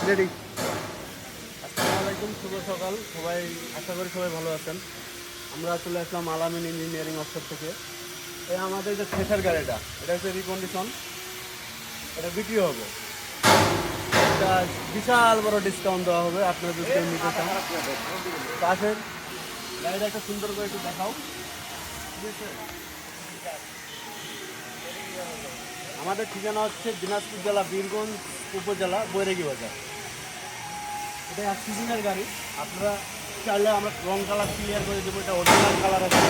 Ready. আসসালামু আলাইকুম, শুভ সকাল সবাই। আশা করি সবাই ভালো আছেন। আমরা চলে আসলাম আলামিন ইঞ্জিনিয়ারিং ওয়ার্কশপ থেকে। এই আমাদের যে থ্রেশার গাড়িটা, এটা হচ্ছে রিকন্ডিশন, এটা বিক্রি হবে। এটা বিশাল বড় ডিসকাউন্ট দেওয়া হবে আপনারা যদি কেউ নিতে চান। পাশের গাড়িটা একটা সুন্দর করে একটু দেখাও। আমাদের ঠিকানা হচ্ছে দিনাজপুর জেলা বীরগঞ্জ উপজেলা বৈরাগী বাজার। এটা এক সিজনের গাড়ি, আপনারা চাইলে আমরা রং কালার ক্লিয়ার করে দেবো, এটা অরিজিনাল কালার আছে।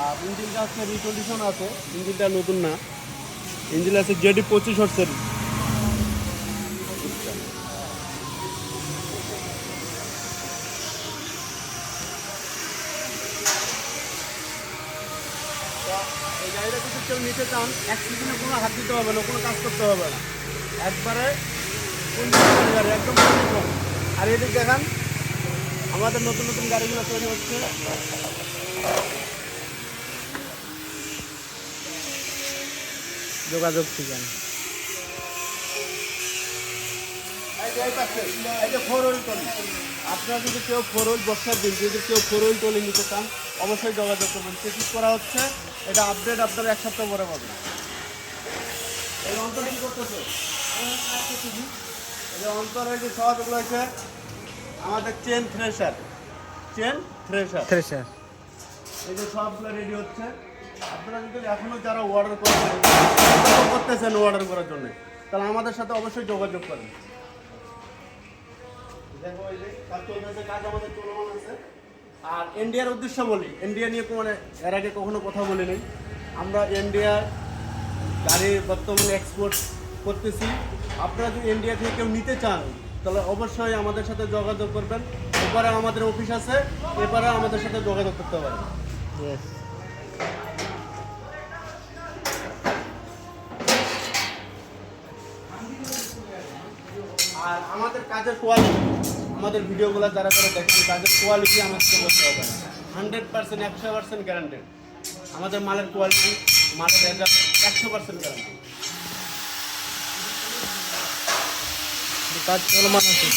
আর ইঞ্জিনটা হচ্ছে রিকন্ডিশন আছে, ইঞ্জিনটা নতুন না। ইঞ্জিন আছে জেডি 25 হর্সের। এই গাড়িটা যদি কেউ নিতে চান, এক সিজনে কোনো হাত দিতে হবে না, কোনো কাজ করতে হবে না, একবারে গাড়ি একদম কন্ডিশন। আর এদিক দেখান, আমাদের নতুন নতুন গাড়িগুলো তৈরি হচ্ছে। যোগাযোগ ঠিকানা। এই যে 4 হুইল ট্রলি, আপনারা যদি কেউ 4 হুইল বর্ষার দিন যদি কেউ 4 হুইল ট্রলি নিতে চান, অবশ্যই যোগাযোগ করবেন। চেকিং করা হচ্ছে, এটা আপডেট আপনারা এক সপ্তাহ পরে পাবেন। এই অন্তর কি করতেছে? এই যে অন্তরের যে সবগুলো হচ্ছে আমাদের চেন থ্রেশার। থ্রেশার। এই যে সবগুলো রেডি হচ্ছে। আপনারা যদি এখনো যারা অর্ডার করতেছেন অর্ডার করার জন্য, তাহলে আমাদের সাথে অবশ্যই যোগাযোগ করেন। দেখো এই যে কাজ চলতেছে, কাজ আমাদের চলমান আছে। আর ইন্ডিয়ার উদ্দেশ্য বলি, ইন্ডিয়া নিয়ে কোনো এর আগে কখনো কথা বলি নাই। আমরা ইন্ডিয়ার গাড়ি বর্তমানে এক্সপোর্ট করতেছি। আপনারা যদি ইন্ডিয়া থেকে কেউ নিতে চান, তাহলে অবশ্যই আমাদের সাথে যোগাযোগ করবেন। এবারে আমাদের অফিস আছে, এবারে আমাদের সাথে যোগাযোগ করতে পারেন। আর আমাদের কাজের কোয়ালিটি, আমাদের ভিডিওগুলো যারা যারা দেখেন, কাজের কোয়ালিটি আমাদের বলতে হবে না, 100% 100% গ্যারান্টেড। আমাদের মালের কোয়ালিটি, মালের রেজাল্ট 100% গ্যারান্টি। কাজ চলমান আছে।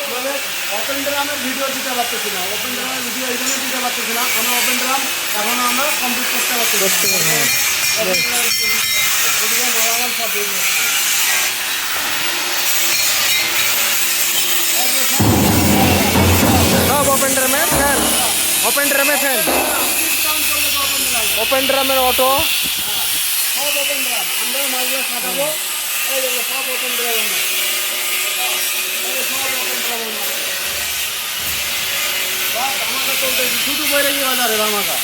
আমাদের ওপেন ড্রামের ভিডিও দিতে পারতেছি না, ওপেন ড্রামের ভিডিও এই জন্য দিতে পারতেছি না, আমরা ওপেন ড্রাম এখনো আমরা কমপ্লিট করতে পারতেছি সব ওপেন ড্রামের ফ্যান, ওপেন ড্রামের ফ্যান, ওপেন ড্রামের অটো। সব ওপেন ড্রাম আমরা মালগুলো সাজাবো। এই দেখো সব ওপেন ড্রাম, সব ওপেন ড্রাম আমাকে চলতেছি শুধু বৈরাগী বাজারে ধামাকা।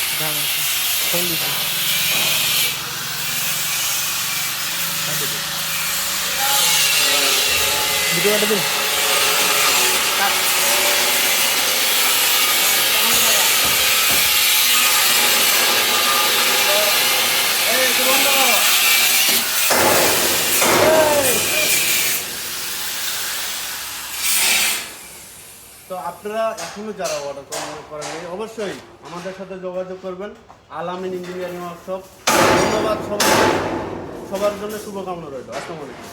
ভিডিওটা দিন। তো আপনারা এখনো যারা অর্ডার করেন অবশ্যই আমাদের সাথে যোগাযোগ করবেন। আলামিন ইঞ্জিনিয়ারিং ওয়ার্কশপ। ধন্যবাদ সবার জন্য, শুভকামনা রইল। আসসালামু আলাইকুম।